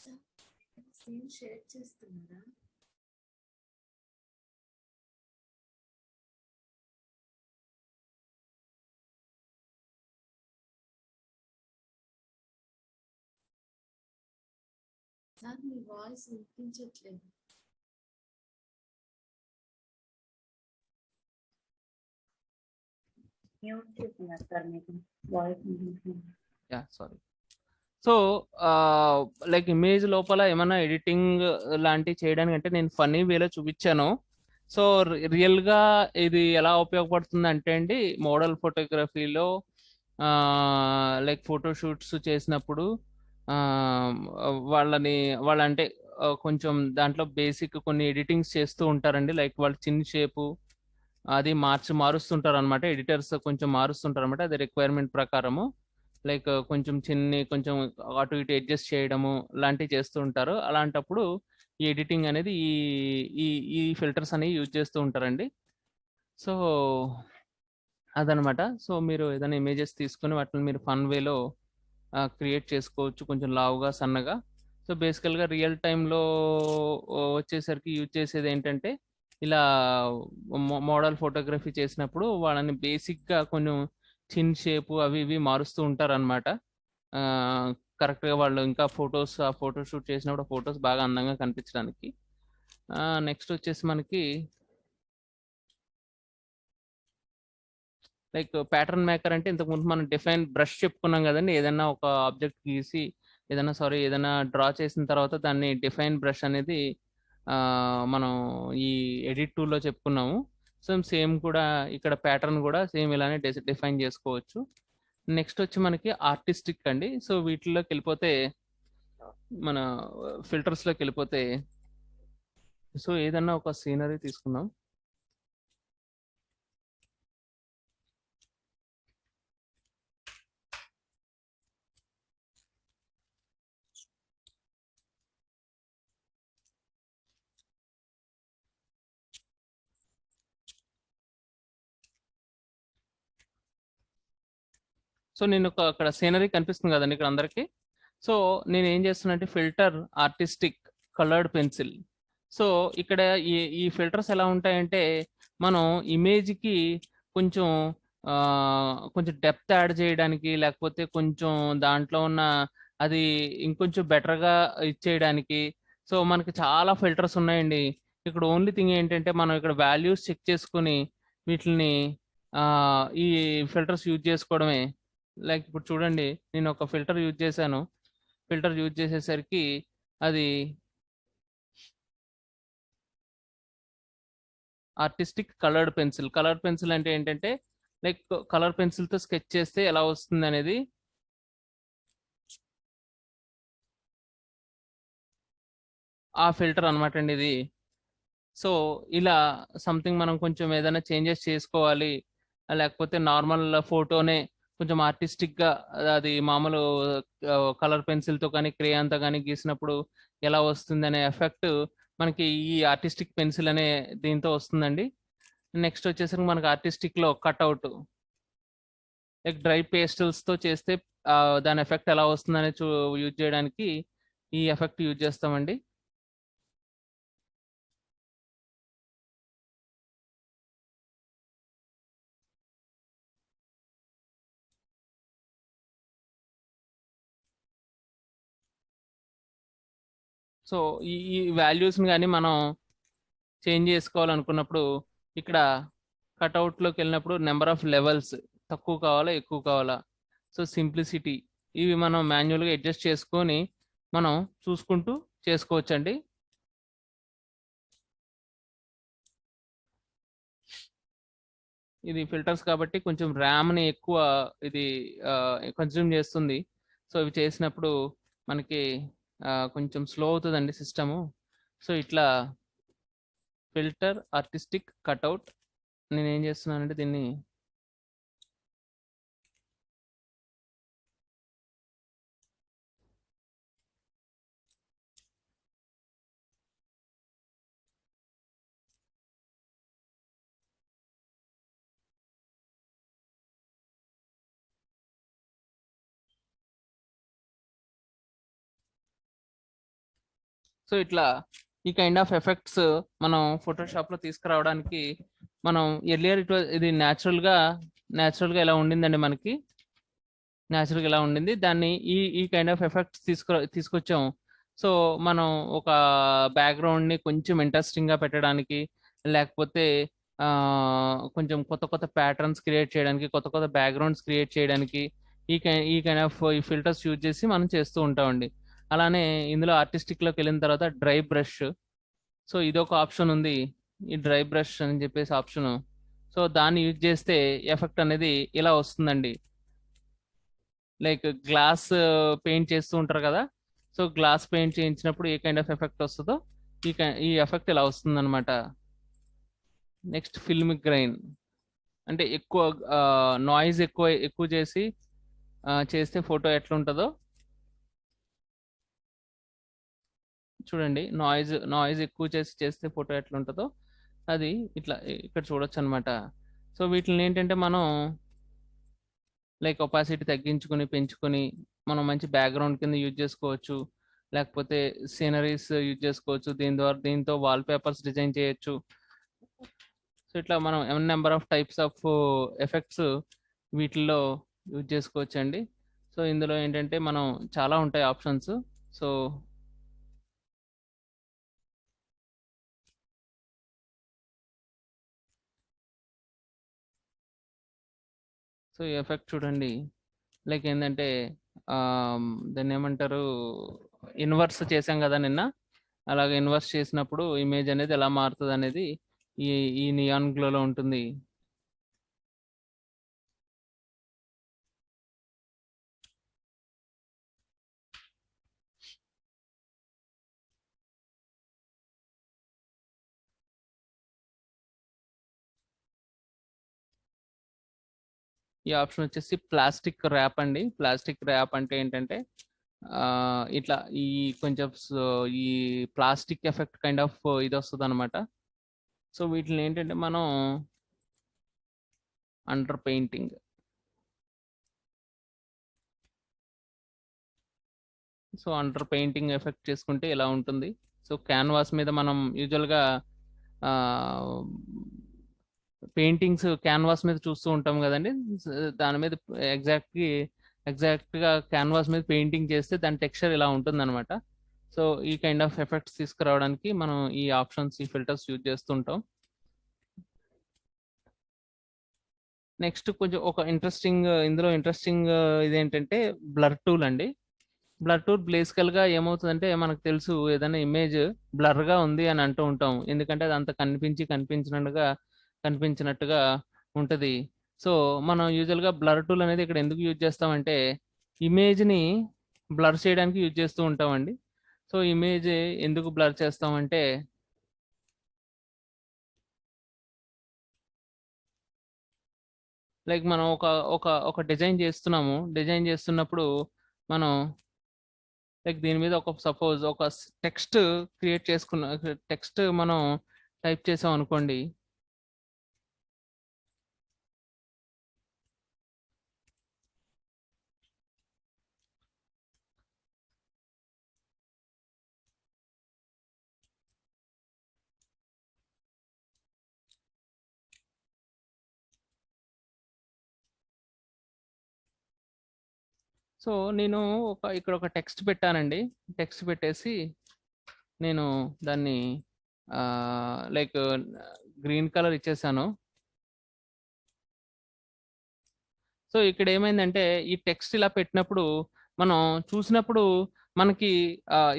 Sir screen share చేస్తున్నారా? Sir మీ voice వినిపించట్లేదు. Mute చేస్తున్నారు సార్ మీకు వాయిస్ వినిపిస్తుంది. Yeah sorry. So like image లోపల ఏమైనా ఎడిటింగ్ లాంటివి చేయడానికి అంటే నేను ఫన్నీ వేలో చూపించాను. సో రియల్గా ఇది ఎలా ఉపయోగపడుతుంది అంటే అండి, మోడల్ ఫోటోగ్రఫీలో లైక్ ఫోటోషూట్స్ చేసినప్పుడు ఆ, వాళ్ళంటే కొంచెం దాంట్లో బేసిక్ కొన్ని ఎడిటింగ్స్ చేస్తూ ఉంటారండి. లైక్ వాళ్ళు చిన్న షేపు అది మారుస్తుంటారు అనమాట. ఎడిటర్స్ కొంచెం మారుస్తుంటారు అనమాట, అది రిక్వైర్మెంట్ ప్రకారము. లైక్ కొంచెం అటు ఇటు అడ్జస్ట్ చేయడము లాంటివి చేస్తూ ఉంటారు. అలాంటప్పుడు ఈ ఎడిటింగ్ అనేది ఈ ఈ ఈ ఫిల్టర్స్ అనేవి యూజ్ చేస్తూ ఉంటారండి. సో అదనమాట. సో మీరు ఏదైనా ఇమేజెస్ తీసుకొని వాటిని మీరు ఫన్ వేలో క్రియేట్ చేసుకోవచ్చు, కొంచెం లావుగా సన్నగా. సో బేసికల్గా రియల్ టైంలో వచ్చేసరికి యూజ్ చేసేది ఏంటంటే, ఇలా మోడల్ ఫోటోగ్రఫీ చేసినప్పుడు వాళ్ళని బేసిక్గా కొంచెం చిన్ షేపు అవి ఇవి మారుస్తూ ఉంటారు అనమాట. కరెక్ట్గా వాళ్ళు ఇంకా ఆ ఫోటో షూట్ చేసినప్పుడు ఫొటోస్ బాగా అందంగా కనిపించడానికి. నెక్స్ట్ వచ్చేసి మనకి లైక్ ప్యాటర్న్ మేకర్ అంటే ఇంతకుముందు మనం డిఫైన్ బ్రష్ చెప్పుకున్నాం కదండి. ఏదైనా ఒక ఆబ్జెక్ట్ గీసి ఏదైనా డ్రా చేసిన తర్వాత దాన్ని డిఫైన్ బ్రష్ అనేది మనం ఈ ఎడిట్ టూల్లో చెప్పుకున్నాము. సో సేమ్ కూడా ఇక్కడ ప్యాటర్న్ కూడా సేమ్ ఇలానే డిఫైన్ చేసుకోవచ్చు. నెక్స్ట్ వచ్చి మనకి ఆర్టిస్టిక్ అండి. సో వీటిలోకి వెళ్ళిపోతే మన ఫిల్టర్స్లోకి వెళ్ళిపోతే, సో ఏదన్నా ఒక సీనరీ తీసుకుందాం. సో నేను అక్కడ సీనరీ కనిపిస్తుంది కదండి ఇక్కడ అందరికి. సో నేను ఏం చేస్తున్నా అంటే filter artistic coloured pencil. So ఇక్కడ ఈ ఫిల్టర్స్ ఎలా ఉంటాయంటే, మనం ఇమేజ్కి కొంచెం ఆ, కొంచెం డెప్త్ యాడ్ చేయడానికి, లేకపోతే కొంచెం దాంట్లో ఉన్న అది ఇంకొంచెం బెటర్గా ఇచ్చేయడానికి. సో మనకి చాలా ఫిల్టర్స్ ఉన్నాయండి. ఇక్కడ ఓన్లీ థింగ్ ఏంటంటే మనం ఇక్కడ వాల్యూస్ చెక్ చేసుకొని వీటిని ఈ ఫిల్టర్స్ యూజ్ చేసుకోవడమే. లైక్ ఇప్పుడు చూడండి, నేను ఒక ఫిల్టర్ యూజ్ చేశాను. ఫిల్టర్ యూజ్ చేసేసరికి అది ఆర్టిస్టిక్ కలర్డ్ పెన్సిల్ అంటే ఏంటంటే, లైక్ కలర్ పెన్సిల్తో స్కెచ్ చేస్తే ఎలా వస్తుంది అనేది ఆ ఫిల్టర్ అనమాట అండి ఇది. సో ఇలా సంథింగ్ మనం కొంచెం ఏదైనా చేంజెస్ చేసుకోవాలి, లేకపోతే నార్మల్ ఫోటోనే కొంచెం ఆర్టిస్టిక్గా అది మామూలు కలర్ పెన్సిల్తో కానీ క్రేయాన్తో కానీ గీసినప్పుడు ఎలా వస్తుంది అనే ఎఫెక్ట్ మనకి ఈ ఆర్టిస్టిక్ పెన్సిల్ అనే దీంతో వస్తుందండి. నెక్స్ట్ వచ్చేసరికి మనకి ఆర్టిస్టిక్లో కట్అవుట్, లైక్ డ్రై పేస్టల్స్తో చేస్తే దాని ఎఫెక్ట్ ఎలా వస్తుందని యూజ్ చేయడానికి ఈ ఎఫెక్ట్ యూజ్ చేస్తామండి. సో ఈ వాల్యూస్ని కానీ మనం చేంజ్ చేసుకోవాలనుకున్నప్పుడు ఇక్కడ కట్అవుట్లోకి వెళ్ళినప్పుడు నెంబర్ ఆఫ్ లెవెల్స్ తక్కువ కావాలా ఎక్కువ కావాలా, సో సింప్లిసిటీ, ఇవి మనం మాన్యువల్గా అడ్జస్ట్ చేసుకొని మనం చూసుకుంటూ చేసుకోవచ్చండి. ఇది ఫిల్టర్స్ కాబట్టి కొంచెం ర్యామ్ని ఎక్కువ ఇది కన్జ్యూమ్ చేస్తుంది. సో ఇవి చేసినప్పుడు మనకి కొంచెం స్లో అవుతుందండి సిస్టము. సో ఇట్లా ఫిల్టర్ ఆర్టిస్టిక్ కట్అవుట్ నేను ఏం చేస్తున్నానంటే దీన్ని సో ఇట్లా ఈ కైండ్ ఆఫ్ ఎఫెక్ట్స్ మనం ఫోటోషాప్ లో తీసుకురావడానికి మనం ఎర్లియర్ ఇది న్యాచురల్ గా ఇలా ఉండిందండి మనకి. న్యాచురల్ గా ఇలా ఉండింది, దాన్ని ఈ కైండ్ ఆఫ్ ఎఫెక్ట్స్ తీసుకొచ్చాం. సో మనం ఒక బ్యాక్గ్రౌండ్ ని కొంచెం ఇంట్రెస్టింగ్ గా పెట్టడానికి, లేకపోతే కొంచెం కొత్త కొత్త ప్యాటర్న్స్ క్రియేట్ చేయడానికి, కొత్త కొత్త బ్యాక్గ్రౌండ్స్ క్రియేట్ చేయడానికి ఈ కైండ్ ఆఫ్ ఈ ఫిల్టర్స్ యూజ్ చేసి మనం చేస్తూ ఉంటామండి. అలానే ఇందులో ఆర్టిస్టిక్ లోకి వెళ్ళిన తర్వాత డ్రై బ్రష్. సో ఇదొక ఆప్షన్ ఉంది, ఈ డ్రై బ్రష్ అని చెప్పేసి ఆప్షన్. సో దాన్ని యూజ్ చేస్తే ఎఫెక్ట్ అనేది ఇలా వస్తుందండి. లైక్ గ్లాస్ పెయింట్ చేస్తూ ఉంటారు కదా, సో గ్లాస్ పెయింట్ చేయించినప్పుడు ఏ కైండ్ ఆఫ్ ఎఫెక్ట్ వస్తుందో ఈ ఎఫెక్ట్ ఇలా వస్తుంది అనమాట. నెక్స్ట్ ఫిల్మ్ గ్రైన్, అంటే ఎక్కువ నాయిస్ ఎక్కువ చేసి చేస్తే ఫోటో ఎట్లా ఉంటుందో చూడండి. నాయిస్ ఎక్కువ చేస్తే ఫోటో ఎట్లా ఉంటుందో అది ఇట్లా ఇక్కడ చూడొచ్చు అనమాట. సో వీటిని ఏంటంటే మనం లైక్ ఒపాసిటీ తగ్గించుకుని పెంచుకొని మనం మంచి బ్యాక్గ్రౌండ్ కింద యూజ్ చేసుకోవచ్చు, లేకపోతే సీనరీస్ యూజ్ చేసుకోవచ్చు. దీంతో వాల్ పేపర్స్ డిజైన్ చేయొచ్చు. సో ఇట్లా మనం number of types of effects వీటిల్లో యూజ్ చేసుకోవచ్చు అండి. సో ఇందులో ఏంటంటే మనం చాలా ఉంటాయి ఆప్షన్స్. సో ఈ ఎఫెక్ట్ చూడండి, లైక్ ఏంటంటే దాన్ని ఏమంటారు, ఇన్వర్స్ చేసాం కదా నిన్న, అలాగే ఇన్వర్స్ చేసినప్పుడు ఇమేజ్ అనేది ఎలా మారుతుంది అనేది ఈ నియాన్ గ్లోలో ఉంటుంది. ఈ ఆప్షన్ వచ్చేసి ప్లాస్టిక్ ర్యాప్ అండి. ప్లాస్టిక్ ర్యాప్ అంటే ఏంటంటే ఇట్లా ఈ కొంచెం ఈ ప్లాస్టిక్ ఎఫెక్ట్ కైండ్ ఆఫ్ ఇది వస్తుంది అనమాట. సో వీటిని ఏంటంటే మనం under painting, so under painting effect చేసుకుంటే ఇలా ఉంటుంది. సో క్యాన్వాస్ మీద మనం యూజువల్గా పెయింటింగ్స్ క్యాన్వాస్ మీద చూస్తూ ఉంటాం కదండి. దాని మీద ఎగ్జాక్ట్ గా క్యాన్వాస్ మీద పెయింటింగ్ చేస్తే దాని టెక్స్చర్ ఇలా ఉంటుంది అనమాట. సో ఈ కైండ్ ఆఫ్ ఎఫెక్ట్స్ తీసుకురావడానికి మనం ఈ ఆప్షన్స్, ఈ ఫిల్టర్స్ యూజ్ చేస్తుంటాం. నెక్స్ట్ కొంచెం ఒక ఇందులో ఇంట్రెస్టింగ్ ఇదేంటంటే బ్లర్ టూల్ అండి. బ్లర్ టూల్ బేసికల్ గా ఏమవుతుందంటే, మనకు తెలుసు ఏదైనా ఇమేజ్ బ్లర్ గా ఉంది అని అంటూ ఉంటాం, ఎందుకంటే అది అంత కనిపించినట్టుగా ఉంటది. సో మనం యూజువల్ గా బ్లర్ టూల్ అనేది ఇక్కడ ఎందుకు యూజ్ చేస్తామంటే, ఇమేజ్ ని బ్లర్ చేయడానికి యూజ్ చేస్తూ ఉంటామండి. సో ఇమేజ్ ఎందుకు బ్లర్ చేస్తామంటే, లైక్ మనం ఒక డిజైన్ చేస్తున్నప్పుడు మనం లైక్ దీని మీద సపోజ్ ఒక టెక్స్ట్ క్రియేట్ టెక్స్ట్ మనం టైప్ చేసాం అనుకోండి. సో నేను ఇక్కడ ఒక టెక్స్ట్ పెట్టానండి. టెక్స్ట్ పెట్టేసి నేను దాన్ని లైక్ గ్రీన్ కలర్ ఇచ్చేసాను. సో ఇక్కడ ఏమైందంటే, ఈ టెక్స్ట్ ఇలా పెట్టినప్పుడు మనం చూసినప్పుడు మనకి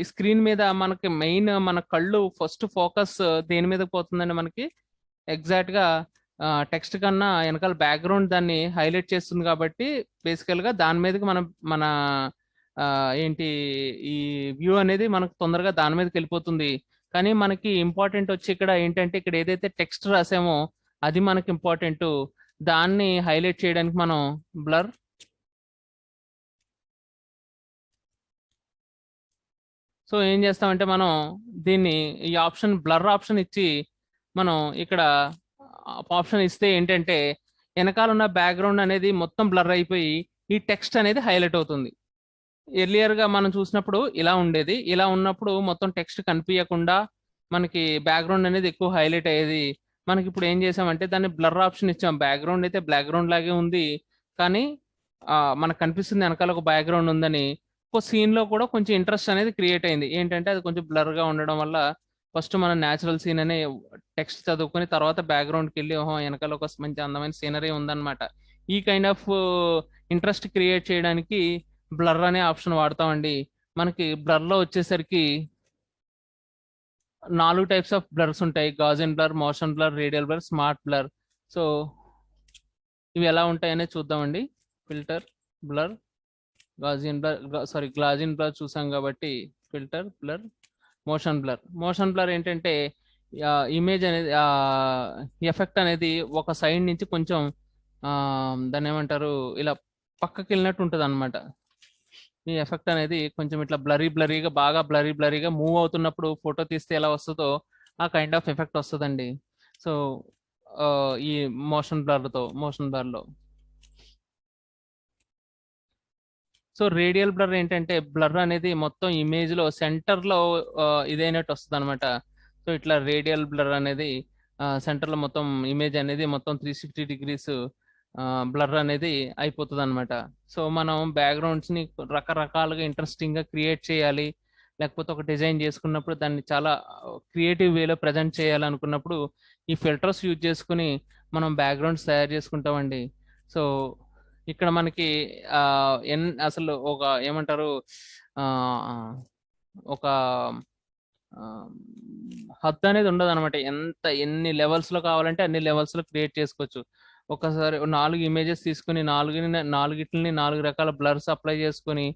ఈ స్క్రీన్ మీద మనకి మెయిన్ మన కళ్ళు ఫస్ట్ ఫోకస్ దేని మీద పోతుందండి, మనకి ఎగ్జాక్ట్ గా టెక్స్ట్ కన్నా వెనకాల బ్యాక్గ్రౌండ్ దాన్ని హైలైట్ చేస్తుంది. కాబట్టి బేసికల్ గా దాని మీదకి మన ఏంటి ఈ వ్యూ అనేది మనకు తొందరగా దాని మీదకి వెళ్ళిపోతుంది. కానీ మనకి ఇంపార్టెంట్ వచ్చి ఇక్కడ ఏంటంటే, ఇక్కడ ఏదైతే టెక్స్ట్ రాసామో అది మనకి ఇంపార్టెంట్. దాన్ని హైలైట్ చేయడానికి మనం బ్లర్ సో ఏం చేస్తామంటే, మనం దీన్ని ఈ ఆప్షన్ బ్లర్ ఆప్షన్ ఇచ్చి మనం ఇక్కడ ఆప్షన్ ఇస్తే ఏంటంటే, వెనకాల ఉన్న బ్యాక్గ్రౌండ్ అనేది మొత్తం బ్లర్ అయిపోయి ఈ టెక్స్ట్ అనేది హైలైట్ అవుతుంది. ఎర్లియర్ గా మనం చూసినప్పుడు ఇలా ఉండేది. ఇలా ఉన్నప్పుడు మొత్తం టెక్స్ట్ కనిపించకుండా మనకి బ్యాక్గ్రౌండ్ అనేది ఎక్కువ హైలైట్ అయ్యేది. మనకి ఇప్పుడు ఏం చేసామంటే దాన్ని బ్లర్ ఆప్షన్ ఇచ్చాం. బ్యాక్గ్రౌండ్ అయితే బ్యాక్గ్రౌండ్ లాగే ఉంది, కానీ మనకు కనిపిస్తుంది వెనకాల ఒక బ్యాక్గ్రౌండ్ ఉందని. ఒక సీన్ లో కూడా కొంచెం ఇంట్రెస్ట్ అనేది క్రియేట్ అయింది. ఏంటంటే అది కొంచెం బ్లర్ గా ఉండడం వల్ల ఫస్ట్ మనం న్యాచురల్ సీన్ అనే టెక్స్ట్ చదువుకొని తర్వాత బ్యాక్గ్రౌండ్ కి వెళ్ళి ఓహో వెనకాల ఒక మంచి అందమైన సీనరీ ఉందన్నమాట. ఈ కైండ్ ఆఫ్ ఇంట్రెస్ట్ క్రియేట్ చేయడానికి బ్లర్ అనే ఆప్షన్ వాడతామండి. మనకి బ్లర్ లో వచ్చేసరికి 4 టైప్స్ ఆఫ్ బ్లర్స్ ఉంటాయి: Gaussian blur, motion blur, radial blur, smart blur. So ఇవి ఎలా ఉంటాయనే చూద్దామండి. Filter, blur, Gaussian blur, Gaussian blur చూసాం కాబట్టి filter, blur, motion blur. Motion blur ఏంటంటే ఇమేజ్ అనేది ఎఫెక్ట్ అనేది ఒక సైడ్ నుంచి కొంచెం దాన్ని ఏమంటారు, ఇలా పక్కకి వెళ్ళినట్టు ఉంటుంది అనమాట. ఈ ఎఫెక్ట్ అనేది కొంచెం ఇట్లా బ్లరీగా బాగా బ్లరీగా మూవ్ అవుతున్నప్పుడు ఫోటో తీస్తే ఎలా వస్తుందో ఆ కైండ్ ఆఫ్ ఎఫెక్ట్ వస్తుందండి. సో ఈ మోషన్ బ్లర్లో సో రేడియల్ బ్లర్ ఏంటంటే బ్లర్ అనేది మొత్తం ఇమేజ్ లో సెంటర్ లో ఇదైనట్టు వస్తుంది అనమాట. సో ఇట్లా రేడియల్ బ్లర్ అనేది సెంటర్ లో మొత్తం ఇమేజ్ అనేది మొత్తం 360 డిగ్రీస్ బ్లర్ అనేది అయిపోతుంది అనమాట. సో మనం బ్యాక్గ్రౌండ్స్ ని రకరకాలుగా ఇంట్రెస్టింగ్ గా క్రియేట్ చేయాలి, లేకపోతే ఒక డిజైన్ చేసుకున్నప్పుడు దాన్ని చాలా క్రియేటివ్ వేలో ప్రజెంట్ చేయాలనుకున్నప్పుడు ఈ ఫిల్టర్స్ యూజ్ చేసుకుని మనం బ్యాక్గ్రౌండ్స్ తయారు చేసుకుంటామండి. సో ఇక్కడ మనకి అసలు ఒక ఏమంటారు, ఒక హద్దు అనేది ఉండదు అనమాట. ఎన్ని లెవెల్స్ లో కావాలంటే అన్ని లెవెల్స్ లో క్రియేట్ చేసుకోవచ్చు. ఒకసారి 4 ఇమేజెస్ తీసుకుని నాలుగిటిని 4 రకాల బ్లర్స్ అప్లై చేసుకుని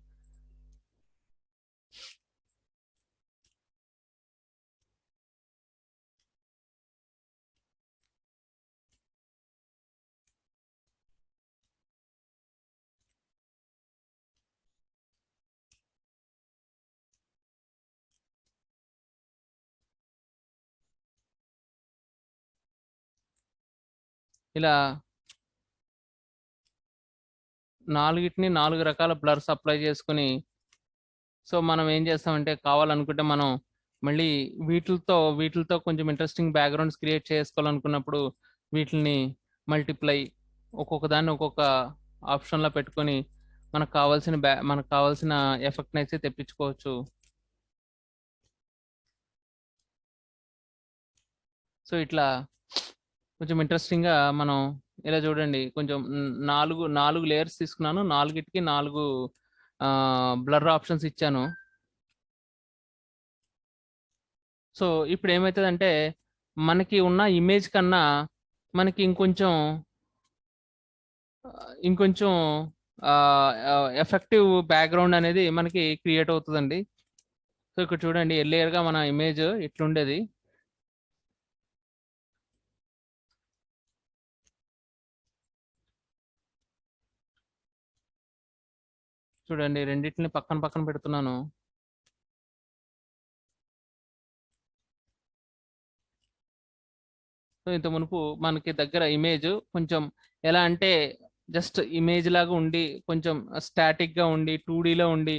ఇలా 4 రకాల బ్లర్స్ అప్లై చేసుకుని సో మనం ఏం చేస్తామంటే కావాలనుకుంటే మనం మళ్ళీ వీటితో కొంచెం ఇంట్రెస్టింగ్ బ్యాక్గ్రౌండ్స్ క్రియేట్ చేసుకోవాలనుకున్నప్పుడు వీటిని మల్టిప్లై ఒక్కొక్క దాన్ని ఒక్కొక్క ఆప్షన్ లో పెట్టుకొని మనకు కావాల్సిన ఎఫెక్ట్ అయితే తెప్పించుకోవచ్చు. సో ఇట్లా కొంచెం ఇంట్రెస్టింగ్ గా మనం ఇలా చూడండి, కొంచెం నాలుగు లేయర్స్ తీసుకున్నాను, 4కి 4 బ్లర్ ఆప్షన్స్ ఇచ్చాను. సో ఇప్పుడు ఏమవుతుందంటే మనకి ఉన్న ఇమేజ్ కన్నా మనకి ఇంకొంచెం ఎఫెక్టివ్ బ్యాక్గ్రౌండ్ అనేది మనకి క్రియేట్ అవుతుందండి. సో ఇక్కడ చూడండి, ఎర్లియర్ గా మన ఇమేజ్ ఇట్లుండేది. చూడండి రెండింటిని పక్కన పెడుతున్నాను. సో ఇంత మునుపు మనకి దగ్గర ఇమేజ్ కొంచెం ఎలా అంటే జస్ట్ ఇమేజ్ లాగా ఉండి కొంచెం స్టాటిక్ గా ఉండి 2D లో ఉండి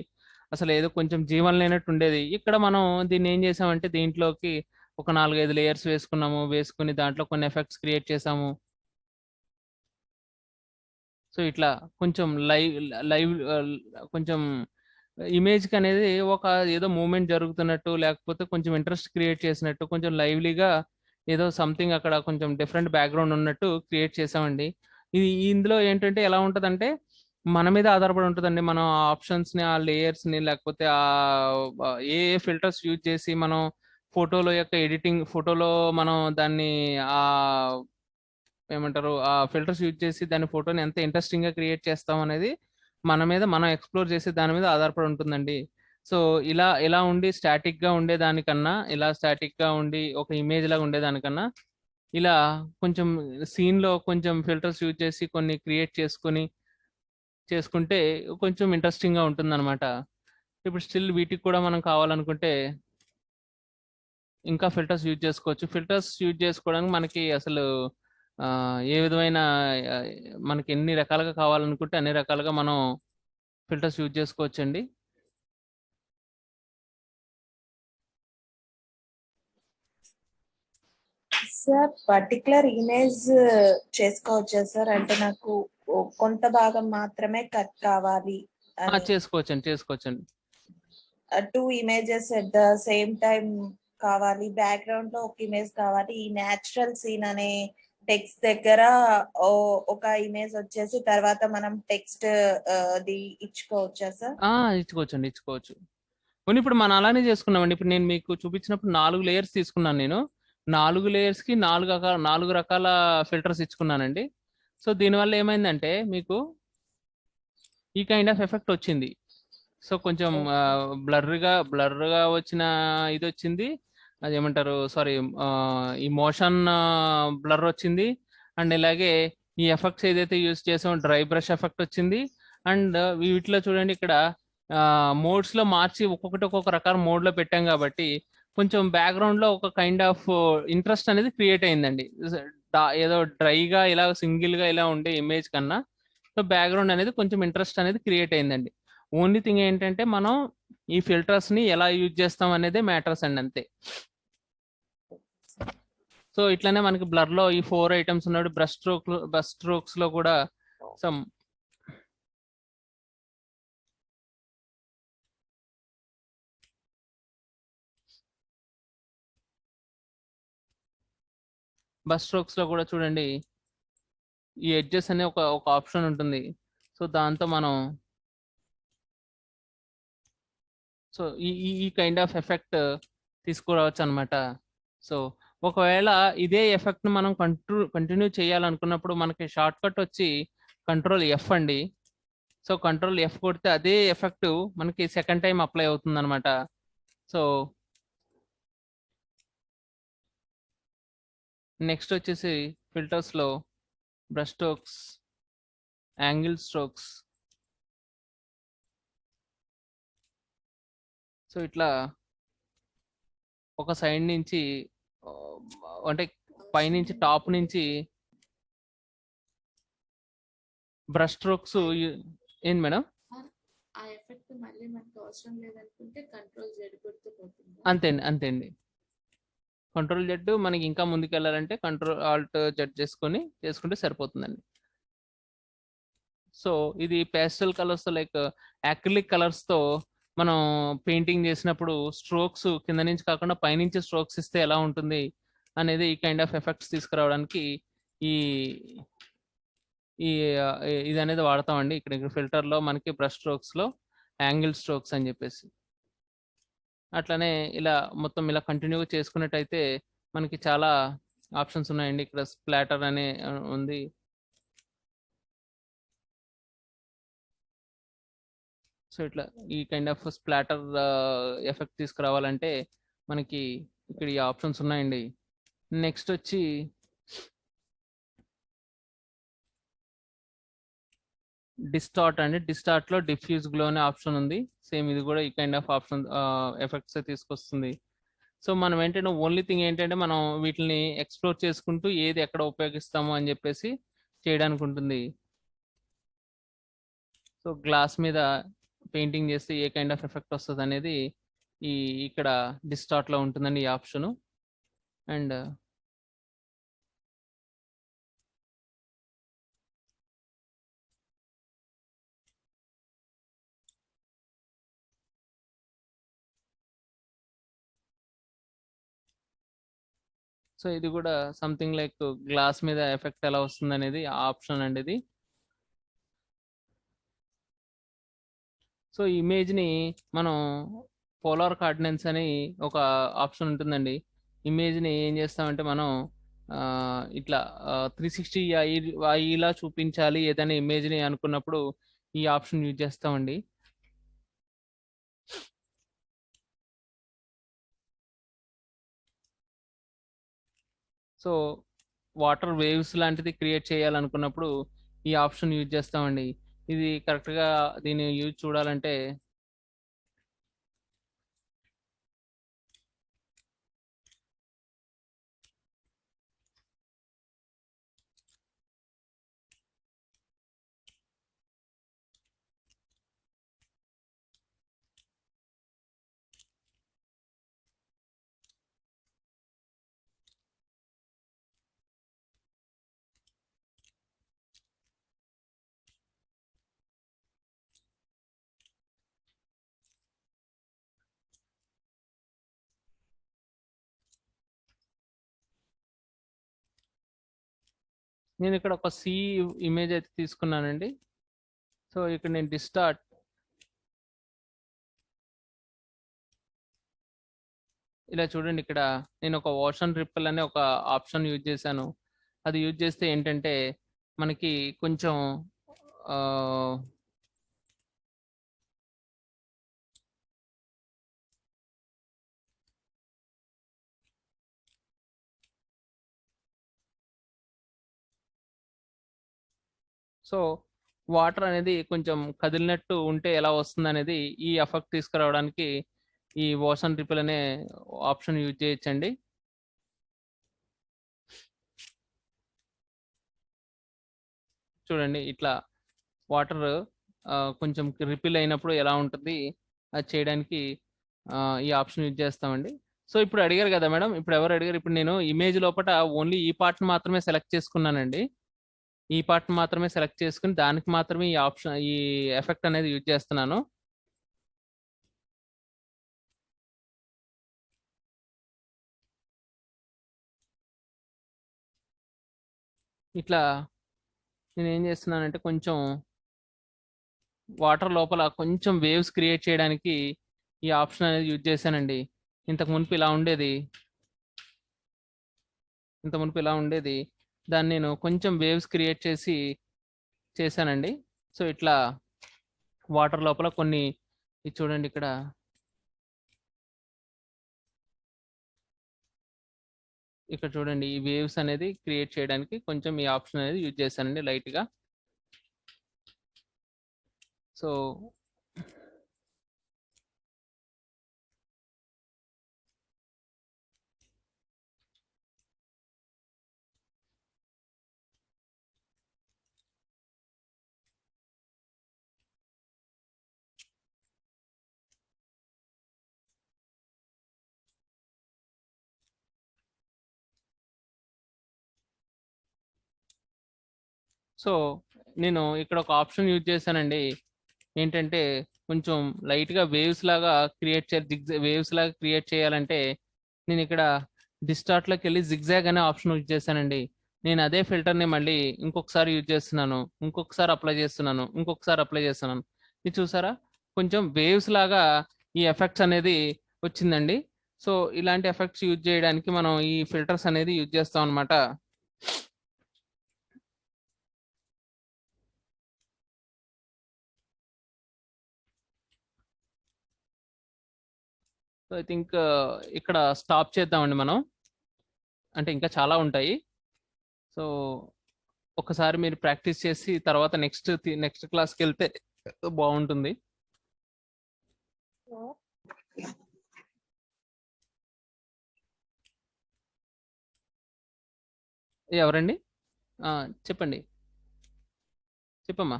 అసలు ఏదో కొంచెం జీవం లేనట్టు ఉండేది. ఇక్కడ మనం దీన్ని ఏం చేసామంటే దీంట్లోకి ఒక 4-5 లేయర్స్ వేసుకుని దాంట్లో కొన్ని ఎఫెక్ట్స్ క్రియేట్ చేసాము. సో ఇట్లా కొంచెం లైవ్ కొంచెం ఇమేజ్ కి అనేది ఒక ఏదో మూమెంట్ జరుగుతున్నట్టు, లేకపోతే కొంచెం ఇంట్రెస్ట్ క్రియేట్ చేసినట్టు, కొంచెం లైవ్లీగా ఏదో సంథింగ్ అక్కడ కొంచెం డిఫరెంట్ బ్యాక్గ్రౌండ్ ఉన్నట్టు క్రియేట్ చేసామండి. ఇందులో ఏంటంటే ఎలా ఉంటదంటే మన మీద ఆధారపడి ఉంటుందండి. మనం ఆ ఆప్షన్స్ ని, ఆ లేయర్స్ ని, లేకపోతే ఏ ఫిల్టర్స్ యూజ్ చేసి మనం ఫోటోలో మనం దాన్ని ఏమంటారు ఆ ఫిల్టర్స్ యూజ్ చేసి దాని ఫోటోని ఎంత ఇంట్రెస్టింగ్ గా క్రియేట్ చేస్తాం అనేది మన మీద మనం ఎక్స్ప్లోర్ చేసే దాని మీద ఆధారపడి ఉంటుందండి. సో ఇలా ఉండి స్టాటిక్ గా ఉండేదానికన్నా, ఇలా స్టాటిక్ గా ఉండి ఒక ఇమేజ్ లాగా ఉండేదానికన్నా ఇలా కొంచెం సీన్ లో కొంచెం ఫిల్టర్స్ యూజ్ చేసి కొన్ని క్రియేట్ చేసుకుంటే కొంచెం ఇంట్రెస్టింగ్ గా ఉంటుంది అనమాట. ఇప్పుడు స్టిల్ వీటికి కూడా మనం కావాలనుకుంటే ఇంకా ఫిల్టర్స్ యూజ్ చేసుకోవచ్చు. ఫిల్టర్స్ యూజ్ చేసుకోవడానికి మనకి అసలు ఏ విధమైన మనకి ఎన్ని రకాలుగా కావాలనుకుంటే అన్ని రకాలుగా మనం ఫిల్టర్స్ యూజ్ చేసుకోవచ్చండి. సార్ పర్టికులర్ ఇమేజ్ చేసుకోవచ్చా సార్? అంటే నాకు కొంత భాగం మాత్రమే కట్ కావాలి అని. చేసుకోవచ్చండి. 2 images at the same time కావాలి, బ్యాక్గ్రౌండ్ లో ఒక ఇమేజ్ కావాలి. ఈ న్యాచురల్ సీన్ అనే టెక్స్ట్ దగ్గర ఒక ఇమేజ్ వచ్చేసి తర్వాత మనం టెక్స్ట్ అది ఇచ్చుకోవచ్చా సార్? ఇచ్చుకోవచ్చు. పోనీ ఇప్పుడు మనం అలానే చేసుకున్నామండి. ఇప్పుడు నేను మీకు చూపించినప్పుడు 4 లేయర్స్ తీసుకున్నాను నేను. 4 లేయర్స్ కి 4 రకాల ఫిల్టర్స్ ఇచ్చుకున్నానండి. సో దీనివల్ల ఏమైందంటే మీకు ఈ కైండ్ ఆఫ్ ఎఫెక్ట్ వచ్చింది. సో కొంచెం బ్లర్గా వచ్చిన ఇది వచ్చింది. అది ఏమంటారు, సారీ, ఈ మోషన్ బ్లర్ వచ్చింది. అండ్ ఇలాగే ఈ ఎఫెక్ట్స్ ఏదైతే యూజ్ చేసామో డ్రై బ్రష్ ఎఫెక్ట్ వచ్చింది. అండ్ వీటిలో చూడండి ఇక్కడ మోడ్స్ లో మార్చి ఒక్కొక్కటి ఒక్కొక్క రకాల మోడ్ లో పెట్టాం కాబట్టి కొంచెం బ్యాక్గ్రౌండ్ లో ఒక కైండ్ ఆఫ్ ఇంట్రెస్ట్ అనేది క్రియేట్ అయిందండి. ఏదో డ్రైగా ఇలా సింగిల్ గా ఇలా ఉండే ఇమేజ్ కన్నా సో బ్యాక్గ్రౌండ్ అనేది కొంచెం ఇంట్రెస్ట్ అనేది క్రియేట్ అయిందండి. ఓన్లీ థింగ్ ఏంటంటే మనం ఈ ఫిల్టర్స్ ని ఎలా యూజ్ చేస్తాం అనేది మ్యాటర్స్ అండి, అంతే. సో ఇట్లానే మనకి బ్లర్ లో ఈ 4 ఐటమ్స్ ఉన్నప్పుడు బ్రష్ స్ట్రోక్స్ లో కూడా సమ్ చూడండి ఈ ఎడ్జెస్ అనే ఒక ఆప్షన్ ఉంటుంది. సో దాంతో మనం సో ఈ కైండ్ ఆఫ్ ఎఫెక్ట్ తీసుకురావచ్చు అనమాట. సో ఒకవేళ ఇదే ఎఫెక్ట్ ని మనం కంటిన్యూ చేయాలనుకున్నప్పుడు మనకి షార్ట్ కట్ వచ్చి కంట్రోల్ ఎఫ్ అండి. సో కంట్రోల్ ఎఫ్ కొడితే అదే ఎఫెక్ట్ మనకి సెకండ్ టైం అప్లై అవుతుంది అనమాట. సో నెక్స్ట్ వచ్చేసి ఫిల్టర్స్ లో brush strokes, angle strokes. So ఇట్లా ఒక సైడ్ నుంచి అంటే పైనుంచి టాప్ నుంచి బ్రష్ స్ట్రోక్స్. ఏంటి మేడం? ఆ ఎఫెక్ట్ మళ్ళీ మనకు అవసరం లేదనుకుంటే కంట్రోల్ జెడ్ గుర్తుపోతుంది. అంతే అండి. కంట్రోల్ జెడ్ మనకి ఇంకా ముందుకు వెళ్ళాలంటే కంట్రోల్ ఆల్ట్ జెడ్ చేసుకుంటే సరిపోతుందండి. సో ఇది pastel colours like acrylic colours తో మనం పెయింటింగ్ చేసినప్పుడు స్ట్రోక్స్ కింద నుంచి కాకుండా పైనుంచి స్ట్రోక్స్ ఇస్తే ఎలా ఉంటుంది అనేది ఈ కైండ్ ఆఫ్ ఎఫెక్ట్స్ తీసుకురావడానికి ఈ ఇది అనేది వాడతామండి. ఇక్కడ ఫిల్టర్ లో మనకి brush strokes low angle strokes అని చెప్పేసి అట్లానే ఇలా మొత్తం ఇలా కంటిన్యూగా చేసుకున్నట్టయితే మనకి చాలా ఆప్షన్స్ ఉన్నాయండి. ఇక్కడ స్ప్లాటర్ అనే ఉంది. సో ఇట్లా ఈ కైండ్ ఆఫ్ స్ప్లాటర్ ఎఫెక్ట్ తీసుకురావాలంటే మనకి ఇక్కడ ఈ ఆప్షన్స్ ఉన్నాయండి. నెక్స్ట్ వచ్చి డిస్టార్ట్ అండి. డిస్టార్ట్ లో డిఫ్యూజ్ గ్లో అనే ఆప్షన్ ఉంది. సేమ్ ఇది కూడా ఈ కైండ్ ఆఫ్ ఆప్షన్ ఎఫెక్ట్స్ తీసుకొస్తుంది. సో మనం ఏంటంటే ఓన్లీ థింగ్ ఏంటంటే మనం వీటిని ఎక్స్ప్లోర్ చేసుకుంటూ ఏది ఎక్కడ ఉపయోగిస్తాము అని చెప్పేసి చేయడానికి ఉంటుంది. సో గ్లాస్ మీద పెయింటింగ్ చేస్తే ఏ కైండ్ ఆఫ్ ఎఫెక్ట్ వస్తుంది అనేది ఇక్కడ డిస్టార్ట్ లో ఉంటుందండి ఈ ఆప్షన్. అండ్ సో ఇది కూడా సంథింగ్ లైక్ గ్లాస్ మీద ఎఫెక్ట్ ఎలా వస్తుంది అనేది ఆప్షన్ అండి ఇది. సో ఇమేజ్ ని మనం పోలార్ కోఆర్డినేట్స్ అని ఒక ఆప్షన్ ఉంటుందండి. ఇమేజ్ ని ఏం చేస్తామంటే మనం ఇట్లా 360 ఇలా చూపించాలి ఏదైనా ఇమేజ్ ని అనుకున్నప్పుడు ఈ ఆప్షన్ యూజ్ చేస్తామండి. సో వాటర్ వేవ్స్ లాంటిది క్రియేట్ చేయాలనుకున్నప్పుడు ఈ ఆప్షన్ యూజ్ చేస్తామండి. ఇది కరెక్ట్గా దీని యూజ్ చూడాలంటే నేను ఇక్కడ ఒక సి ఇమేజ్ అయితే తీసుకున్నానండి. సో ఇక్కడ నేను డిస్టార్ట్ ఇలా చూడండి, ఇక్కడ నేను ఒక ఓషన్ రిప్పల్ అనే ఒక ఆప్షన్ యూజ్ చేశాను. అది యూజ్ చేస్తే ఏంటంటే మనకి కొంచెం సో వాటర్ అనేది కొంచెం కదిలినట్టు ఉంటే ఎలా వస్తుంది అనేది ఈ ఎఫెక్ట్ తీసుకురావడానికి ఈ ఓషన్ రిపెల్ అనే ఆప్షన్ యూజ్ చేయొచ్చండి. చూడండి ఇట్లా వాటర్ కొంచెం రిపిల్ అయినప్పుడు ఎలా ఉంటుంది అది చేయడానికి ఈ ఆప్షన్ యూజ్ చేస్తామండి. సో ఇప్పుడు అడిగారు కదా మేడం, ఇప్పుడు ఎవరు అడిగారు? ఇప్పుడు నేను ఇమేజ్ లోపల ఓన్లీ ఈ పార్ట్ మాత్రమే సెలెక్ట్ చేసుకున్నానండి. ఈ పార్ట్ మాత్రమే సెలెక్ట్ చేసుకుని దానికి మాత్రమే ఈ ఆప్షన్ ఈ ఎఫెక్ట్ అనేది యూజ్ చేస్తున్నాను. ఇట్లా నేను ఏం చేస్తున్నానంటే కొంచెం వాటర్ లోపల కొంచెం వేవ్స్ క్రియేట్ చేయడానికి ఈ ఆప్షన్ అనేది యూజ్ చేశానండి. ఇంతకు మునుపు ఇలా ఉండేది, దాన్ని నేను కొంచెం వేవ్స్ క్రియేట్ చేశానండి. సో ఇట్లా వాటర్ లోపల కొన్ని ఇది చూడండి, ఇక్కడ చూడండి ఈ వేవ్స్ అనేది క్రియేట్ చేయడానికి కొంచెం ఈ ఆప్షన్ అనేది యూజ్ చేశానండి లైట్గా. సో సో నేను ఇక్కడ ఒక ఆప్షన్ యూజ్ చేశానండి. ఏంటంటే కొంచెం లైట్గా వేవ్స్ లాగా క్రియేట్ చేయాలంటే నేను ఇక్కడ డిస్టార్ట్లోకి వెళ్ళి జిగ్జాగ్ అనే ఆప్షన్ యూజ్ చేశానండి. నేను అదే ఫిల్టర్ని మళ్ళీ ఇంకొకసారి యూజ్ చేస్తున్నాను, ఇంకొకసారి అప్లై చేస్తున్నాను. ఇది చూసారా, కొంచెం వేవ్స్ లాగా ఈ ఎఫెక్ట్స్ అనేది వచ్చిందండి. సో ఇలాంటి ఎఫెక్ట్స్ యూజ్ చేయడానికి మనం ఈ ఫిల్టర్స్ అనేది యూజ్ చేస్తాం అనమాట. సో ఐ థింక్ ఇక్కడ స్టాప్ చేద్దామండి మనం, అంటే ఇంకా చాలా ఉంటాయి. సో ఒకసారి మీరు ప్రాక్టీస్ చేసి తర్వాత నెక్స్ట్ క్లాస్కి వెళ్తే బాగుంటుంది. ఎవరండి? చెప్పమ్మా.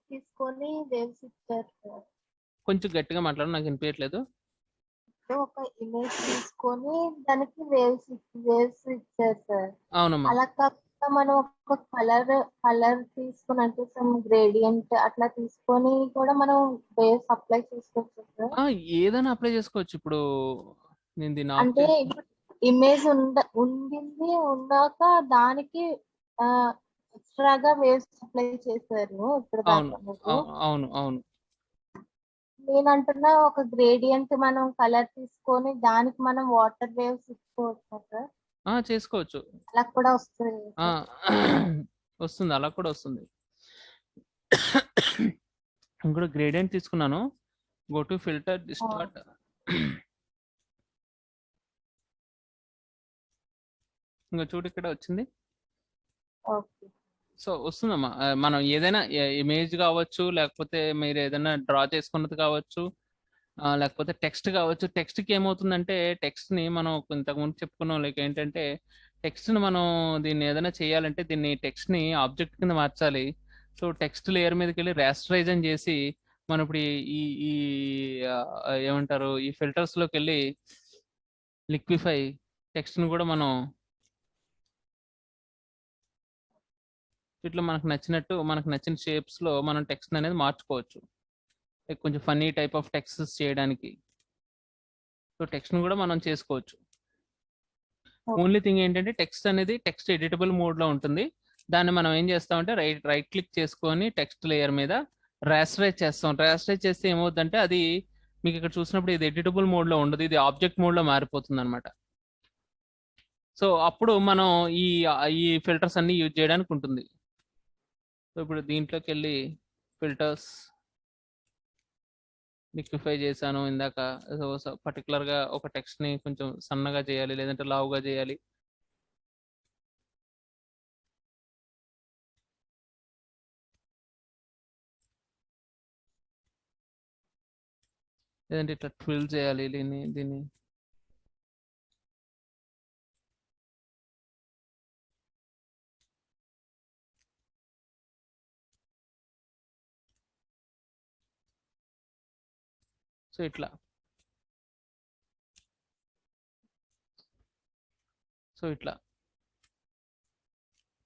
తీసుకొని వేవ్స్ ఇచ్చారు. కొంచెం గట్టిగా మాట్లాడు, నాకు వినిపించట్లేదు. ఒక ఇమేజ్ తీసుకొని దానికి వేవ్స్ ఇచ్చారు సార్. అవునమ్మా. అలా కాకుండా మనం ఒక కలర్ తీసుకుని అంటే సమ్ గ్రేడియంట్ అట్లా తీసుకొని కూడా మనం వేవ్స్ అప్లై చేసుకోవచ్చు సార్. ఏదైనా అప్లై చేసుకోవచ్చు. ఇప్పుడు నేను దీన్ని అంటే ఇమేజ్ ఉన్నాక దానికి ఎక్స్ట్రాగా వేవ్స్ అప్లై చేశారు ఇప్పుడు. అవును. నేనంటున్నా ఒక గ్రేడియంట్ మనం కలర్ తీసుకొని దానికి మనం వాటర్ వేవ్స్ ఇచ్చుకోవచ్చు సార్. చేసుకోవచ్చు. అలా కూడా వస్తుంది, అలా కూడా వస్తుంది. ఇంకోటి గ్రేడియంట్ తీసుకున్నాను. Go to filter, distort. ఇంకా చూడు ఇక్కడ వచ్చింది. సో వస్తుందమ్మా. మనం ఏదైనా ఇమేజ్ కావచ్చు, లేకపోతే మీరు ఏదైనా డ్రా చేసుకున్నది కావచ్చు, లేకపోతే టెక్స్ట్ కావచ్చు. టెక్స్ట్కి ఏమవుతుందంటే టెక్స్ట్ని మనం ఇంతకుముందు చెప్పుకున్నాం, లైక్ ఏంటంటే టెక్స్ట్ని మనం దీన్ని ఏదైనా చేయాలంటే దీన్ని టెక్స్ట్ని ఆబ్జెక్ట్ కింద మార్చాలి. సో టెక్స్ట్ లేయర్ మీదకి వెళ్ళి రాస్టరైజ్ అని చేసి మనం ఇప్పుడు ఈ ఏమంటారు ఈ ఫిల్టర్స్లోకి వెళ్ళి లిక్విఫై టెక్స్ట్ని కూడా మనం ఇట్లా మనకు నచ్చిన షేప్స్లో మనం టెక్స్ట్ అనేది మార్చుకోవచ్చు. కొంచెం ఫన్నీ టైప్ ఆఫ్ టెక్స్ట్ చేయడానికి సో టెక్స్ట్ని కూడా మనం చేసుకోవచ్చు. ఓన్లీ థింగ్ ఏంటంటే టెక్స్ట్ అనేది టెక్స్ట్ ఎడిటబుల్ మోడ్ లో ఉంటుంది. దాన్ని మనం ఏం చేస్తామంటే రైట్ క్లిక్ చేసుకొని టెక్స్ట్ లేయర్ మీద రాస్టరైజ్ చేస్తాం. రాస్టరైజ్ చేస్తే ఏమవుతుందంటే అది మీకు ఇక్కడ చూసినప్పుడు ఇది ఎడిటబుల్ మోడ్ లో ఉండదు, ఇది ఆబ్జెక్ట్ మోడ్ లో మారిపోతుంది అనమాట. సో అప్పుడు మనం ఈ ఈ ఫిల్టర్స్ అన్ని యూజ్ చేయడానికి ఉంటుంది. సో ఇప్పుడు దీంట్లోకి వెళ్ళి ఫిల్టర్స్ లిక్విఫై చేశాను ఇందాక. సో పర్టికులర్ గా ఒక టెక్స్ట్ ని కొంచెం సన్నగా చేయాలి, లేదంటే లావుగా చేయాలి. లేదంటే ఇట్లా ట్విల్ చేయాలి దీన్ని. సో ఇట్లా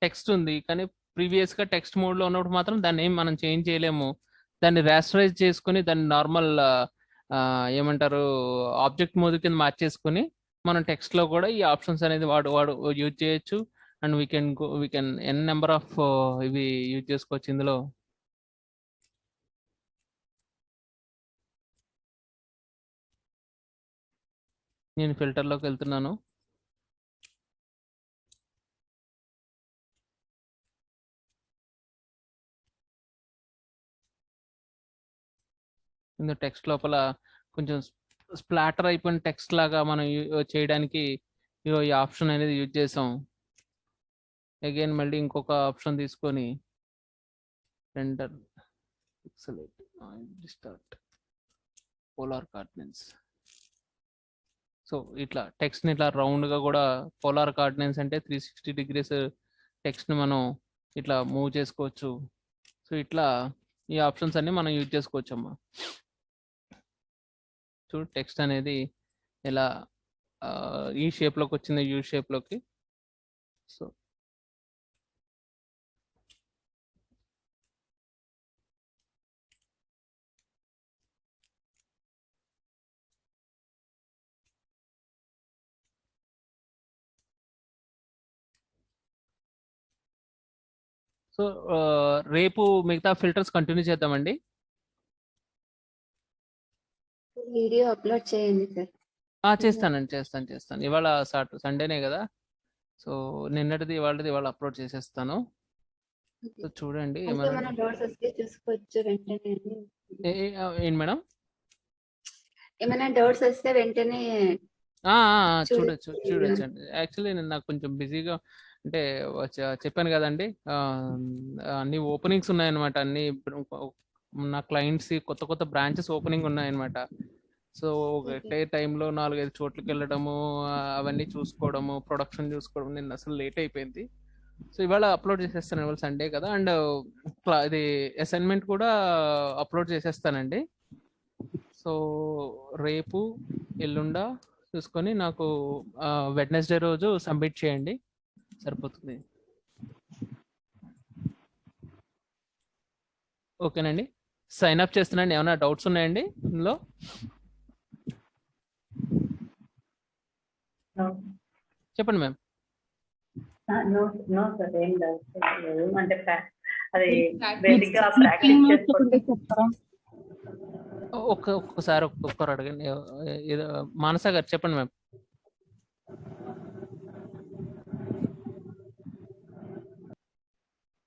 టెక్స్ట్ ఉంది, కానీ ప్రీవియస్ గా టెక్స్ట్ మోడ్ లో ఉన్నప్పుడు మాత్రం దాన్ని ఏం మనం చేంజ్ చేయలేము. దాన్ని రాస్టరైజ్ చేసుకుని దాన్ని నార్మల్ ఏమంటారు ఆబ్జెక్ట్ మోడ్ కింద మార్చేసుకుని మనం టెక్స్ట్ లో కూడా ఈ ఆప్షన్స్ అనేది వాడు యూజ్ చేయొచ్చు. And we can n number of ఇవి యూజ్ చేసుకోవచ్చు ఇందులో. నేను ఫిల్టర్లోకి వెళ్తున్నాను. ఇందులో టెక్స్ట్ లోపల కొంచెం స్ప్లాటర్ అయిపోయిన టెక్స్ట్ లాగా మనం చేయడానికి ఈ ఆప్షన్ అనేది యూజ్ చేసాం. అగైన్ మళ్ళీ ఇంకొక ఆప్షన్ తీసుకొని render pixelate distort polar coordinates. So ఇట్లా టెక్స్ట్ ని ఇట్లా రౌండ్ గా కూడా పోలార్ కోఆర్డినేట్స్ అంటే 360 degrees టెక్స్ట్ ని మనం ఇట్లా మూవ్ చేసుకోవచ్చు. సో ఇట్లా ఈ ఆప్షన్స్ అన్ని మనం యూజ్ చేసుకోవచ్చు అమ్మా. చూడు టెక్స్ట్ అనేది ఎలా ఈ షేప్ లోకి వచ్చింది, యూ షేప్ లోకి. సో సో రేపు మిగతా ఫిల్టర్స్ కంటిన్యూ చేద్దామండి. వీడియో అప్లోడ్ చేయండి సార్. చేస్తాను. ఇవాళ సండేనే కదా, సో నిన్నటిది ఇవాళ అప్లోడ్ చేసేస్తాను. సో చూడండి ఏమైనా డౌట్స్ వస్తే చూసుకోవచ్చు వెంటనే. ఏంటి మేడం? ఏమైనా డౌట్స్ వస్తే వెంటనే చూడొచ్చు అండి. యాక్చువల్లీ నేను నాకు కొంచెం బిజీగా అంటే చెప్పాను కదండి, అన్ని ఓపెనింగ్స్ ఉన్నాయన్నమాట. అన్ని నా క్లయింట్స్ కొత్త బ్రాంచెస్ ఓపెనింగ్ ఉన్నాయన్నమాట. సో ఒకటే టైంలో 4-5 చోట్లకి వెళ్ళడము, అవన్నీ చూసుకోవడము, ప్రొడక్షన్ చూసుకోవడం, నేను అసలు లేట్ అయిపోయింది. సో ఇవాళ అప్లోడ్ చేసేస్తాను, ఇవాళ సండే కదా. అండ్ ఇది అసైన్మెంట్ కూడా అప్లోడ్ చేసేస్తానండి. సో రేపు ఎల్లుండ చూసుకొని నాకు వెడ్నెస్డే రోజు సబ్మిట్ చేయండి, సరిపోతుంది. ఓకేనండి, సైన్ అప్ చేస్తున్నాండి. ఏమైనా డౌట్స్ ఉన్నాయండి ఇందులో? చెప్పండి మ్యామ్. ఒక్కసారి ఒక్కొక్కరు అడగండి. మానస గారు చెప్పండి మ్యామ్.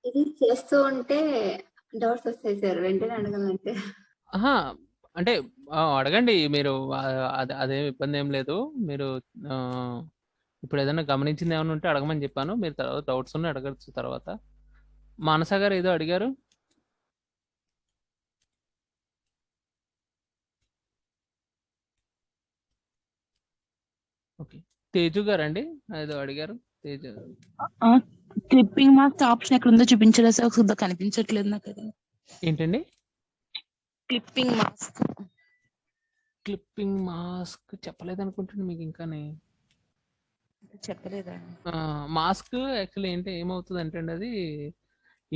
ఇది చేస్తూ ఉంటే డౌట్స్ వస్తాయి సార్, వెంటనే అడగాలంటే. అంటే అడగండి మీరు, అదే ఇబ్బంది ఏం లేదు. మీరు ఇప్పుడు ఏదైనా గమనించింది ఏమైనా ఉంటే అడగమని చెప్పాను. మీరు తర్వాత డౌట్స్ ఉన్నాయి అడగచ్చు తర్వాత. మానస గారు ఏదో అడిగారు. ఓకే, తేజు గారు అండి ఏదో అడిగారు. తేజు క్లిప్పింగ్ మాస్క్ ఆప్షన్ ఎక్కడ ఉందో చూపించలేదు సార్, ఒకసారి కనిపించట్లేదు నాకు. ఏంటండి? క్లిప్పింగ్ మాస్క్ చెప్పలేదు అనుకుంటున్నాను మీకు. ఇంకానే చెప్పలేదా? మాస్క్ యాక్చువల్లీ ఏంటి ఏమవుతుంది అంటే అండి, అది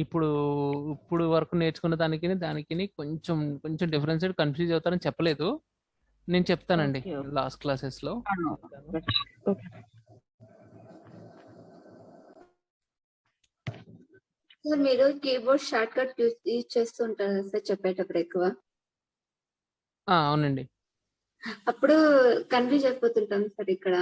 ఇప్పుడు వరకు నేర్చుకున్న దానికి కొంచెం డిఫరెన్స్ కన్ఫ్యూజ్ అవుతారని చెప్పలేదు. నేను చెప్తానండి లాస్ట్ క్లాసెస్ లో. సార్ మీరు కీబోర్డ్ షార్ట్ కట్ యూజ్ చేస్తూ ఉంటారు కదా సార్ చెప్పేటప్పుడు ఎక్కువ, అవునండి. అప్పుడు కన్ఫ్యూజ్ అయిపోతుంటాం సార్ ఇక్కడ.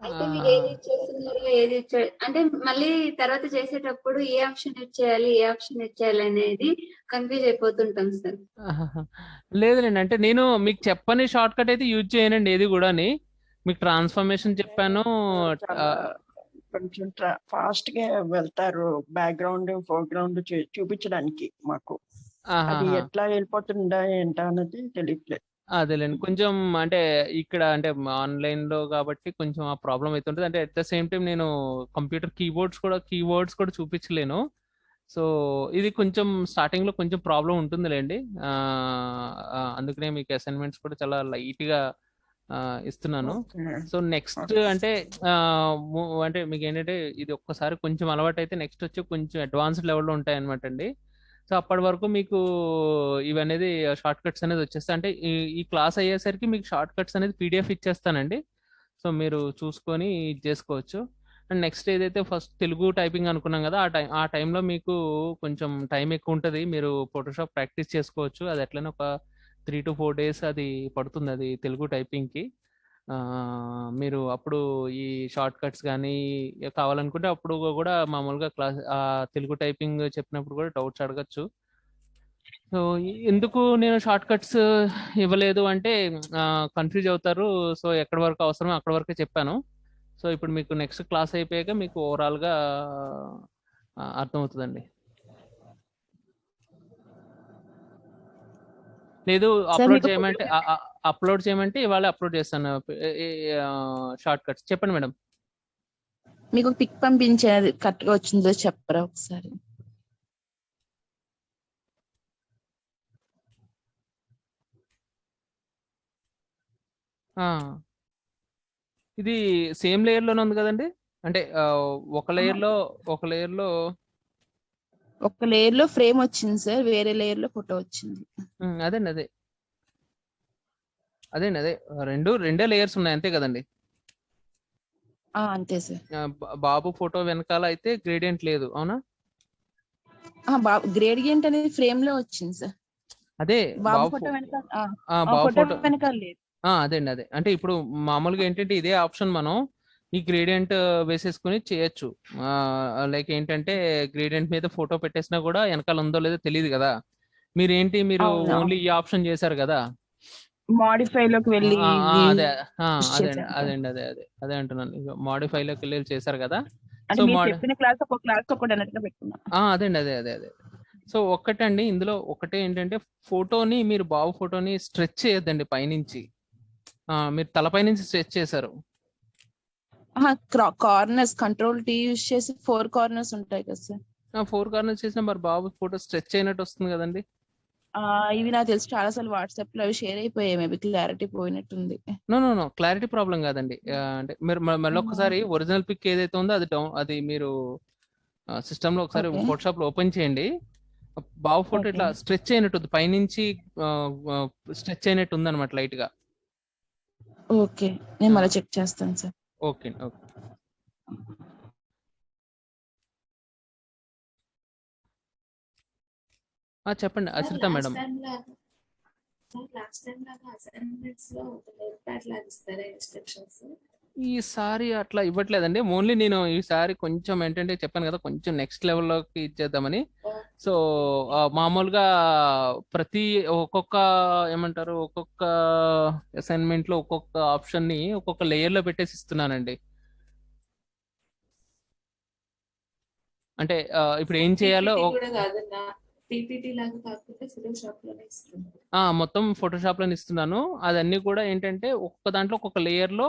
అయితే మీరు ఏది చేస్తున్నారు అంటే మళ్ళీ తర్వాత చేసేటప్పుడు ఏ ఆప్షన్ యూజ్ చేయాలి ఏ ఆప్షన్ యూజ్ చేయాలి అనేది కన్ఫ్యూజ్ అయిపోతుంటాం సార్. లేదులేండి, అంటే నేను మీకు చెప్పని షార్ట్ కట్ అయితే యూజ్ చేయనండి ఏది కూడాని. మీకు ట్రాన్స్ఫర్మేషన్ చెప్పాను. చాలా కొంచెం ఫాస్ట్ గా వెళ్తారు బ్యాక్గ్రౌండ్ ఫోర్గ్రౌండ్ చూపించడానికి మాకు. అది ఎట్లా వెళ్ళిపోతుందా ఏంటా అన్నది తెలియట్లేదు. అదేలేండి, కొంచెం అంటే ఇక్కడ అంటే ఆన్లైన్ లో కాబట్టి కొంచెం ఆ ప్రాబ్లం అవుతుంటుంది. అంటే అట్ ద సేమ్ టైం నేను కంప్యూటర్ కీవర్డ్స్ కూడా చూపించలేను. సో ఇది కొంచెం స్టార్టింగ్ లో కొంచెం ప్రాబ్లం ఉంటుందిలేండి. అందుకనే మీకు అసైన్మెంట్స్ కూడా చాలా లైట్ గా ఇస్తున్నాను. సో నెక్స్ట్ అంటే అంటే మీకు ఏంటంటే ఇది ఒక్కసారి కొంచెం అలవాటు అయితే నెక్స్ట్ వచ్చి కొంచెం అడ్వాన్స్డ్ లెవెల్లో ఉంటాయి అనమాట అండి. సో అప్పటి వరకు మీకు ఇవనేది షార్ట్ కట్స్ అనేది వచ్చేస్తాయి. అంటే ఈ క్లాస్ అయ్యేసరికి మీకు షార్ట్ కట్స్ అనేది పీడిఎఫ్ ఇచ్చేస్తానండి. సో మీరు చూసుకొని ఇది చేసుకోవచ్చు. అండ్ నెక్స్ట్ ఏదైతే ఫస్ట్ తెలుగు టైపింగ్ అనుకున్నాం కదా, ఆ టైంలో మీకు కొంచెం టైం ఎక్కువ ఉంటుంది. మీరు ఫోటోషాప్ ప్రాక్టీస్ చేసుకోవచ్చు. అది ఎట్లయినా ఒక 3 to 4 days అది పడుతుంది అది తెలుగు టైపింగ్కి. మీరు అప్పుడు ఈ షార్ట్ కట్స్ కానీ కావాలనుకుంటే అప్పుడు కూడా మామూలుగా తెలుగు టైపింగ్ చెప్పినప్పుడు కూడా డౌట్స్ అడగచ్చు. సో ఎందుకు నేను షార్ట్ కట్స్ ఇవ్వలేదు అంటే కన్ఫ్యూజ్ అవుతారు. సో ఎక్కడి వరకు అవసరమో అక్కడి వరకే చెప్పాను. సో ఇప్పుడు మీకు నెక్స్ట్ క్లాస్ అయిపోయాక మీకు ఓవరాల్గా అర్థమవుతుందండి. లేదు అప్లోడ్ చేయమంటే ఇవాళ అప్లోడ్ చేస్తాను షార్ట్ కట్స్. చెప్పండి మేడం. మీకు పిక్ పంపించేది కరెక్ట్ గా వచ్చిందో చెప్పరా ఒకసారి? ఇది సేమ్ లేయర్ లోనే ఉంది కదండి. అంటే ఒక లేయర్ లో ఫ్రేమ్ వచ్చింది సార్, వేరే లేయర్ లో ఫోటో వచ్చింది. అదే రెండే లేయర్స్ ఉన్నాయి అంతే కదండి. అంతే సార్. బాబు ఫోటో వెనకాల అయితే గ్రేడియంట్ లేదు, అవునా? గ్రేడియంట్ అనేది ఫ్రేమ్ లో వచ్చింది సార్. అదే బాబు ఫోటో వెనకాల లేదు. అదే అంటే ఇప్పుడు మామూలుగా ఏంటంటే ఇదే ఆప్షన్ మనం ఈ గ్రేడియంట్ వేసేసుకుని చేయొచ్చు. లైక్ ఏంటంటే గ్రేడియంట్ మీద ఫోటో పెట్టేసినా కూడా వెనకాల ఉందో లేదో తెలియదు కదా. మీరు ఓన్లీ ఈ ఆప్షన్ చేశారు కదా, మాడిఫై లోకి వెళ్ళి. అదే అంటున్నాను, మాడిఫై లోకి వెళ్ళి చేశారు కదా. సో చెప్పిన క్లాస్ ఒక క్లాస్ ఒకటి అన్నట్టుగా పెట్టుకున్నా. అదే సో ఒక్కటండి, ఇందులో ఒకటే ఏంటంటే ఫోటోని మీరు బాబు ఫోటోని స్ట్రెచ్ చేయొద్దండి పైనుంచి. మీరు తలపై నుంచి స్ట్రెచ్ చేశారు. కార్నర్స్ కంట్రోల్ టీ యూజ్ చేసి 4 కార్నర్స్ ఉంటాయి కదా సార్. 4 కార్నర్స్ చేసినా మరి బాబు ఫోటో స్ట్రెచ్ అయినట్టు వస్తుంది కదండి. ఇవి నాకు తెలిసి చాలా సార్లు వాట్సాప్ లో అవి షేర్ అయిపోయాయి, మేబీ క్లారిటీ పోయినట్టుంది. నో క్లారిటీ ప్రాబ్లం కాదండి. అంటే మీరు మళ్ళీ ఒకసారి ఒరిజినల్ పిక్ ఏదైతే ఉందో అది మీరు సిస్టమ్ లో ఒకసారి ఫోటోషాప్ లో ఓపెన్ చేయండి. బాబు ఫోటో ఇట్లా స్ట్రెచ్ అయినట్టు పైనుంచి స్ట్రెచ్ అయినట్టు ఉంది అనమాట లైట్ గా. ఓకే, నేను మళ్ళీ చెక్ చేస్తాను సార్. ఓకే. చెప్పండి అశ్రిత మేడం. ఈసారి అట్లా ఇవ్వట్లేదండి. ఓన్లీ నేను ఈసారి కొంచెం ఏంటంటే చెప్పాను కదా, కొంచెం నెక్స్ట్ లెవెల్లోకి ఇచ్చేద్దామని. సో మామూలుగా ఒక్కొక్క అసైన్మెంట్ లో ఒక్కొక్క ఆప్షన్ ని ఒక్కొక్క లేయర్ లో పెట్టేసి ఇస్తున్నానండి. అంటే ఇప్పుడు ఏం చేయాలో మొత్తం ఫోటోషాప్ లోనే ఇస్తున్నాను. అదన్నీ కూడా ఏంటంటే ఒక్కొక్క దాంట్లో ఒక్కొక్క లేయర్ లో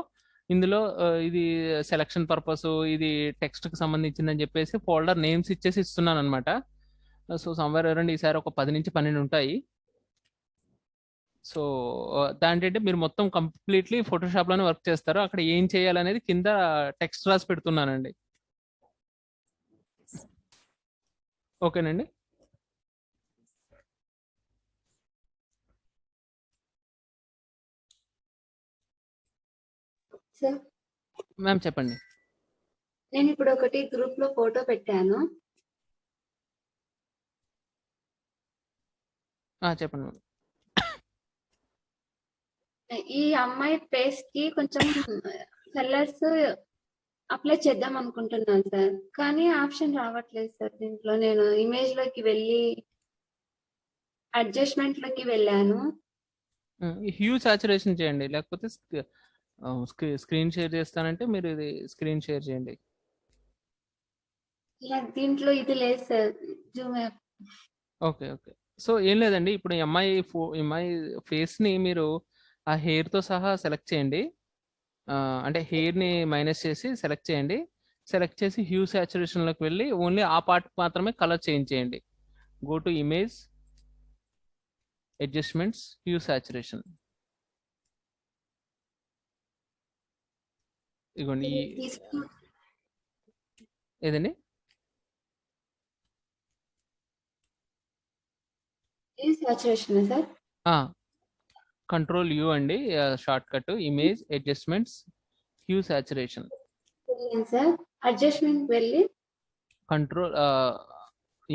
ఇందులో ఇది సెలక్షన్ పర్పస్, ఇది టెక్స్ట్ కి సంబంధించిందని చెప్పేసి ఫోల్డర్ నేమ్స్ ఇచ్చేసి ఇస్తున్నాను అనమాట. సో సమ్వేర్ అరౌండ్ ఈసారి ఒక 10 నుంచి 12 ఉంటాయి. సో దాంట్లో మీరు మొత్తం కంప్లీట్లీ ఫోటోషాప్ లోనే వర్క్ చేస్తారు. అక్కడ ఏం చేయాలనేది కింద టెక్స్ట్ రాసి పెడుతున్నానండి. ఓకేనండి. మ్యామ్ చెప్పండి. నేను ఇప్పుడు ఒకటి గ్రూప్ లో ఫోటో పెట్టాను. చెప్పండి మేడం. ఈ అమ్మాయి ఫేస్ కి కొంచెం కలర్స్ అప్లై చేద్దాం అనుకుంటున్నాను సార్, కానీ ఆప్షన్ రావట్లేదు సార్. దీంట్లో నేను ఇమేజ్ లోకి వెళ్ళి అడ్జస్ట్మెంట్ లోకి వెళ్ళాను. హ్యూ సాచురేషన్ చేయండి, లేకపోతే స్క్రీన్ షేర్ చేస్తానంటే మీరు ఇది స్క్రీన్ షేర్ చేయండి. దీంట్లో ఇది లేదు sir, Zoom app. Okay okay. So ఏం లేదండి, ఇప్పుడు ఈ అమ్మాయి ఫేస్ ని మీరు ఆ హెయిర్ తో సహా సెలెక్ట్ చేయండి. అంటే హెయిర్ ని మైనస్ చేసి సెలెక్ట్ చేయండి. సెలెక్ట్ చేసి హ్యూ సాచురేషన్ లోకి వెళ్ళి ఓన్లీ ఆ పార్ట్ మాత్రమే కలర్ చేంజ్ చేయండి. Go to image, adjustments, hue saturation. ఇగోండి ఏదండి సాచురేషన్ సార్. కంట్రోల్ యూ అండి, shortcut, image, adjustments, hue saturation. Sir adjustment వెళ్ళి control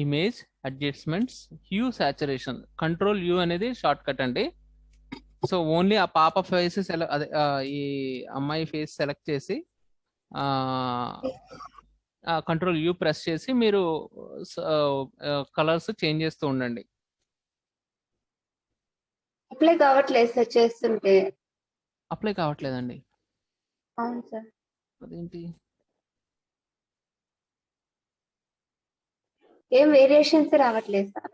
image, adjustments, hue saturation. Control U అనేది షార్ట్ కట్ అండి. So only ఆ పాప face అదే ఈ అమ్మాయి ఫేస్ సెలెక్ట్ చేసి కంట్రోల్ యూ ప్రెస్ చేసి మీరు కలర్స్ చేంజ్ చేస్తూ ఉండండి. అప్లై కావట్లేదు సార్ చేస్తుంటే. అప్లై కావట్లేదండి? అవును సార్. అదేంటి? ఏం వేరియేషన్స్ రావట్లేదు సార్.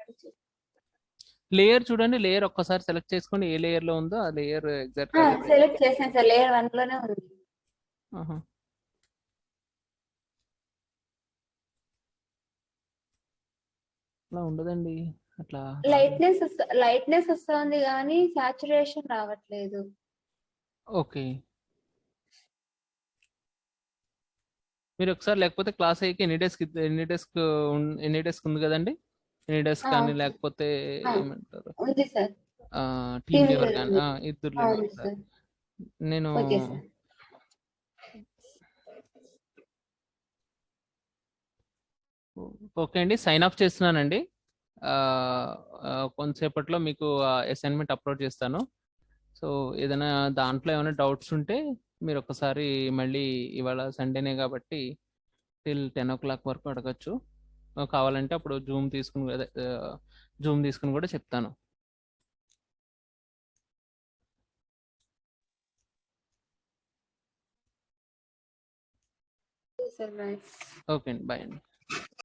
లేయర్ చూడండి, లేయర్ ఒక్కసారి సెలెక్ట్ చేసుకోండి, ఏ లేయర్ లో ఉందో ఆ లేయర్ ఎగ్జాక్ట్ సెలెక్ట్ చేశాను సార్, లేయర్ 1 లోనే ఉంది. అలా ఉండదండి, అట్లా లైట్నెస్ వస్తుంది కానీ సాచురేషన్ రావట్లేదు. ఓకే, మీరు ఒకసారి లేకపోతే క్లాస్ అయ్యి ఎనీ డెస్క్ ఉంది కదండి, ఎనీ డెస్క్ కానీ లేకపోతే ఏమంటారు టీమ్ లీవర్ కానీ ఇద్దరు నేను ఓకే అండి, సైన్ అప్ చేస్తున్నానండి. కొంతసేపట్లో మీకు అసైన్మెంట్ అప్లోడ్ చేస్తాను. సో ఏదైనా దాంట్లో ఏమైనా డౌట్స్ ఉంటే మీరు ఒకసారి మళ్ళీ, ఇవాళ సండేనే కాబట్టి టిల్ 10 o'clock వరకు అడగచ్చు. కావాలంటే అప్పుడు జూమ్ తీసుకుని కూడా చెప్తాను. ఓకే ఓకే అండి, బాయ్ అండి.